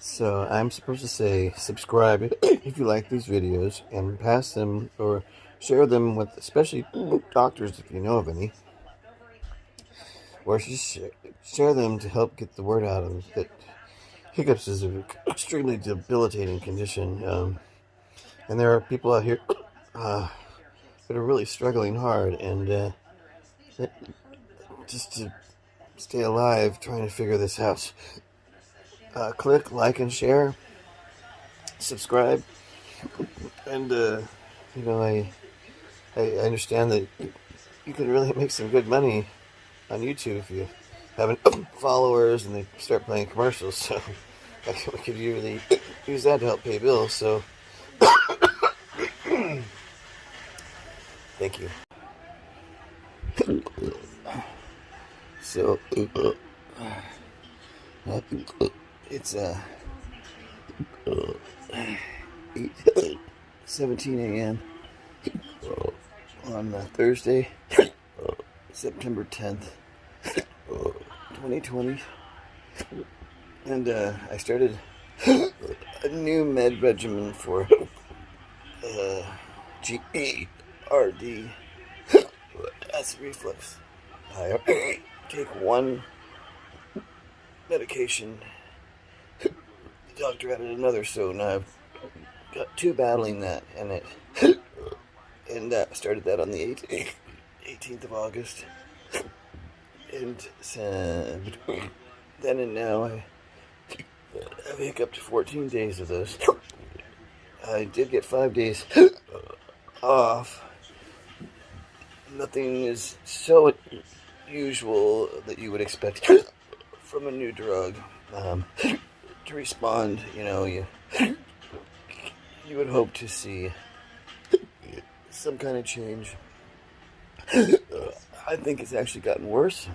So I'm supposed to say subscribe if you like these videos and pass them or share them with especially doctors if you know of any, or just share them to help get the word out of that hiccups is an extremely debilitating condition, and there are people out here that are really struggling hard and just to stay alive trying to figure this out. Click like and share, subscribe, and I understand that you can really make some good money on YouTube if you have followers and they start playing commercials. So we could really use that to help pay bills. So thank you. So it's 8:17 a.m. on Thursday, September 10th, 2020, and I started a new med regimen for GERD acid reflux. I take one medication. The doctor added another, so now I've got two battling that, and started that on the 18th of August, and between then and now I've hiccuped 14 days of those. I did get 5 days off. Nothing is so usual that you would expect from a new drug to respond. You would hope to see some kind of change. I think it's actually gotten worse.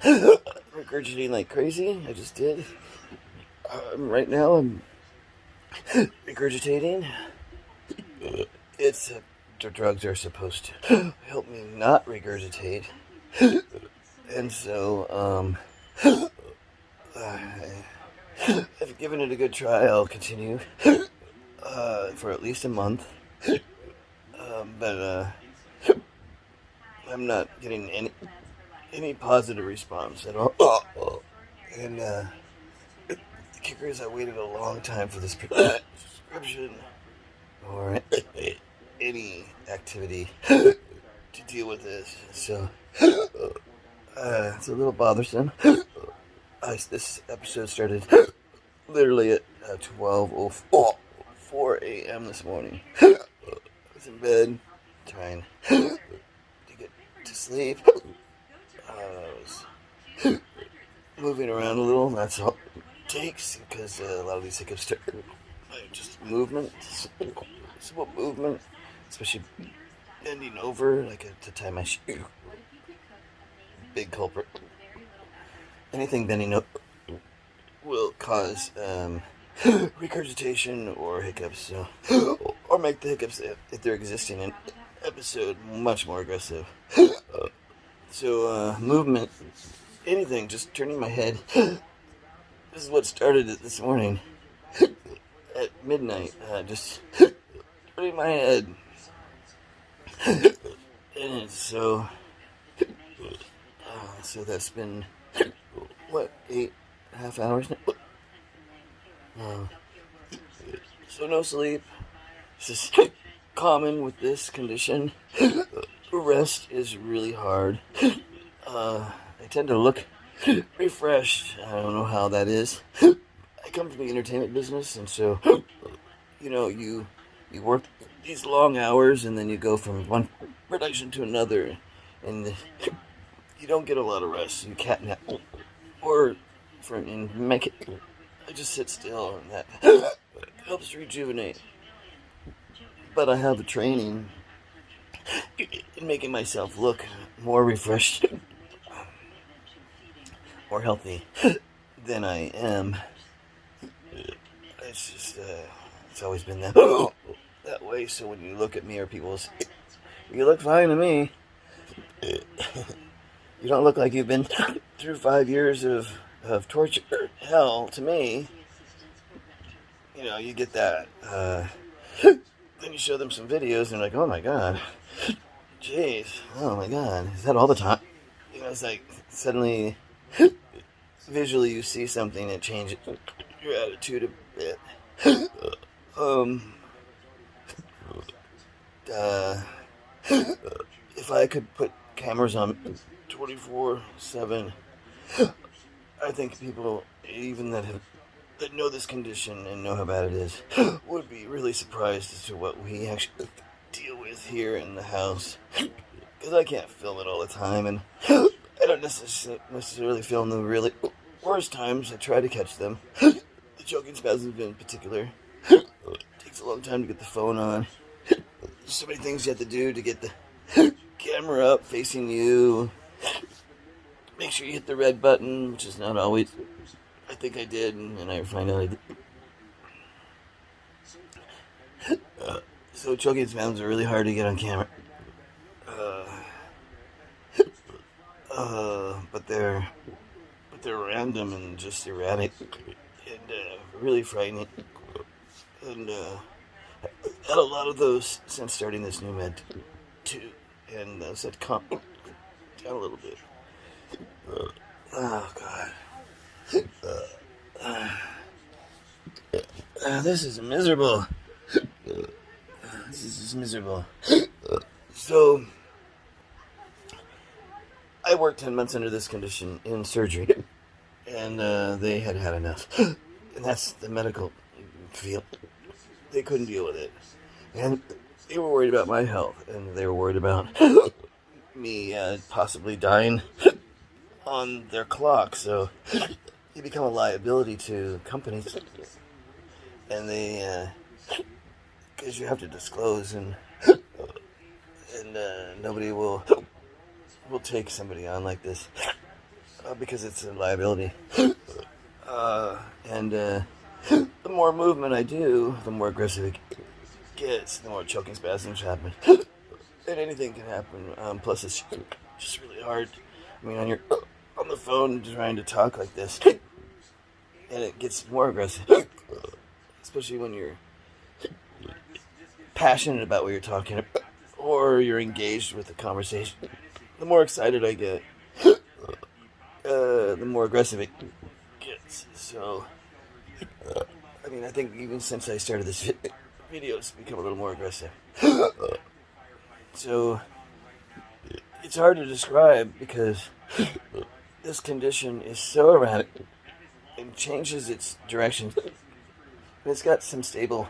Regurgitating like crazy. I just did. Right now I'm regurgitating. The drugs are supposed to help me not regurgitate. And so, I've given it a good try. I'll continue for at least a month. But I'm not getting any positive response at all. And the kicker is I waited a long time for this prescription or any activity to deal with this. So it's a little bothersome. This episode started literally at 12:04 a.m. this morning. I was in bed trying to get to sleep. I was moving around a little. That's all it takes, because a lot of these hiccups start just movement, simple movement, especially bending over, like to tie my shoe. Big culprit. Anything bending up will cause regurgitation or hiccups, or make the hiccups, if they're existing in episode, much more aggressive. So movement, anything, just turning my head. This is what started it this morning at midnight. Just turning my head, and so that's been what, 8.5 hours now. So no sleep. This is common with this condition. Rest is really hard. I tend to look refreshed. I don't know how that is. I come from the entertainment business, and so you work these long hours, and then you go from one production to another, and you don't get a lot of rest. You can't nap, and make it. I just sit still, and that helps rejuvenate. But I have the training in making myself look more refreshed, more healthy than I am. It's just, it's always been that way. So when you look at me, or people say, "You look fine to me," you don't look like you've been through 5 years of torture hell to me. you get that. Then you show them some videos and they're like, oh my god, jeez, oh my god, is that all the time? It's like suddenly visually you see something that changes your attitude a bit. Um, uh, if I could put cameras on 24/7, I think people, even that know this condition and know how bad it is, would be really surprised as to what we actually deal with here in the house. Because I can't film it all the time, and I don't necessarily film the really worst times. I try to catch them. The choking spasms in particular. It takes a long time to get the phone on. There's so many things you have to do to get the camera up facing you. Make sure you hit the red button, which is not always. I think I did, and I find out I did. So choking spasms are really hard to get on camera. But they're random and just erratic and really frightening. And had a lot of those since starting this new med too, and said calm down a little bit. Oh god, this is miserable. This is just miserable. So, I worked 10 months under this condition in surgery, and they had had enough. And that's the medical field. They couldn't deal with it. And they were worried about my health, and they were worried about me possibly dying on their clock. So, you become a liability to companies. And they, because you have to disclose, and nobody will take somebody on like this because it's a liability. And the more movement I do, the more aggressive it gets, the more choking spasms happen. And anything can happen. Plus, it's just really hard. I mean, on the phone trying to talk like this, and it gets more aggressive, especially when you're passionate about what you're talking about, or you're engaged with the conversation. The more excited I get, the more aggressive it gets. So, I mean, I think even since I started this video, it's become a little more aggressive. So, it's hard to describe because this condition is so erratic and changes its direction. It's got some stable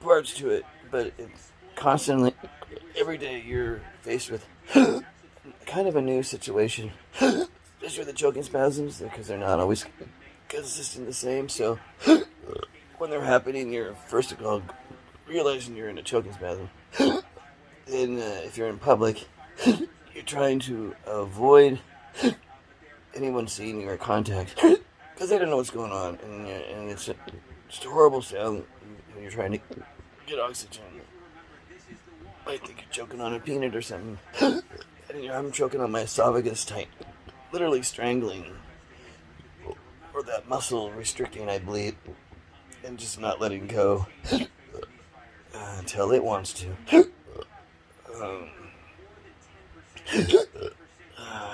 parts to it, but it's constantly, every day you're faced with kind of a new situation. Especially with the choking spasms, because they're not always consistent the same. So when they're happening, you're first of all realizing you're in a choking spasm. Then if you're in public, you're trying to avoid anyone seeing you or contact because they don't know what's going on, and it's just a horrible sound when you're trying to get oxygen. I think you're choking on a peanut or something. And I'm choking on my esophagus tight, literally strangling, or that muscle restricting, I believe, and just not letting go until it wants to.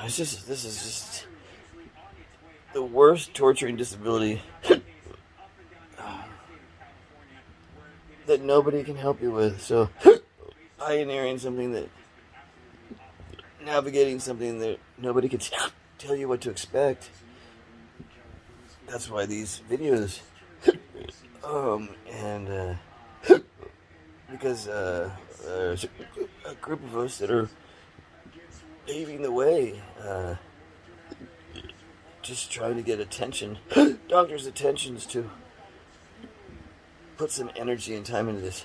This is just the worst torturing disability that nobody can help you with. So, pioneering something that, navigating something that nobody can tell you what to expect. That's why these videos, and because there's a group of us that are paving the way, just trying to get attention, doctors' attentions to put some energy and time into this.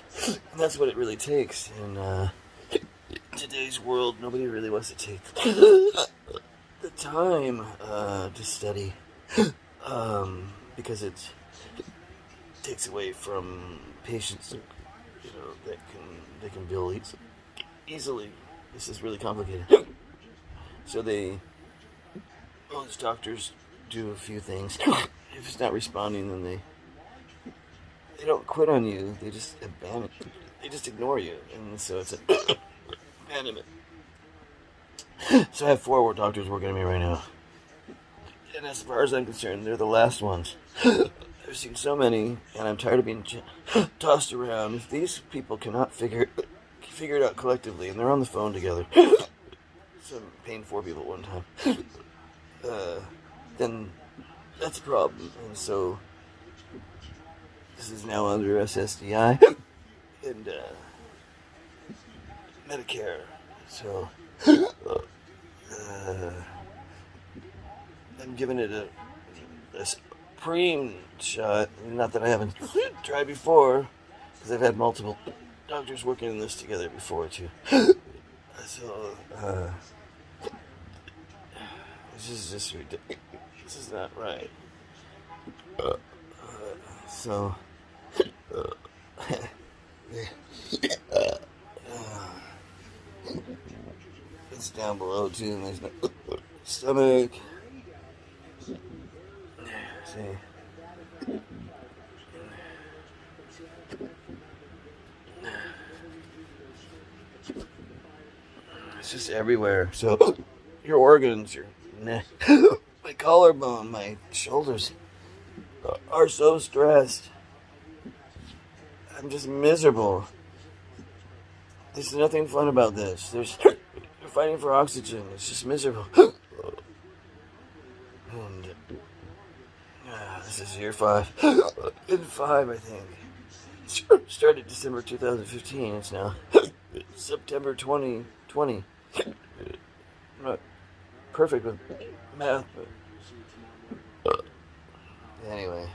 And that's what it really takes. In today's world, nobody really wants to take the time to study, because it takes away from patients, that can bill easily. This is really complicated. So those doctors do a few things. If it's not responding, then they don't quit on you. They just abandon. They just ignore you, and so it's an abandonment. So I have 4 doctors working on me right now, and as far as I'm concerned, they're the last ones. I've seen so many, and I'm tired of being tossed around. If these people cannot figure it out collectively, and they're on the phone together, so I'm paying 4 people at one time, then that's a problem. And so this is now under SSDI and Medicare. So I'm giving it a supreme shot. Not that I haven't tried before, because I've had multiple doctors working in this together before too. So this is just ridiculous. This is not right. So it's down below too. There's no stomach. See. It's just everywhere. So your organs, your neck, my collarbone, my shoulders are so stressed. I'm just miserable. There's nothing fun about this. You're fighting for oxygen. It's just miserable. And this is year 5. In 5, I think. Started December 2015. It's now September 2020. I'm not perfect with math, but anyway.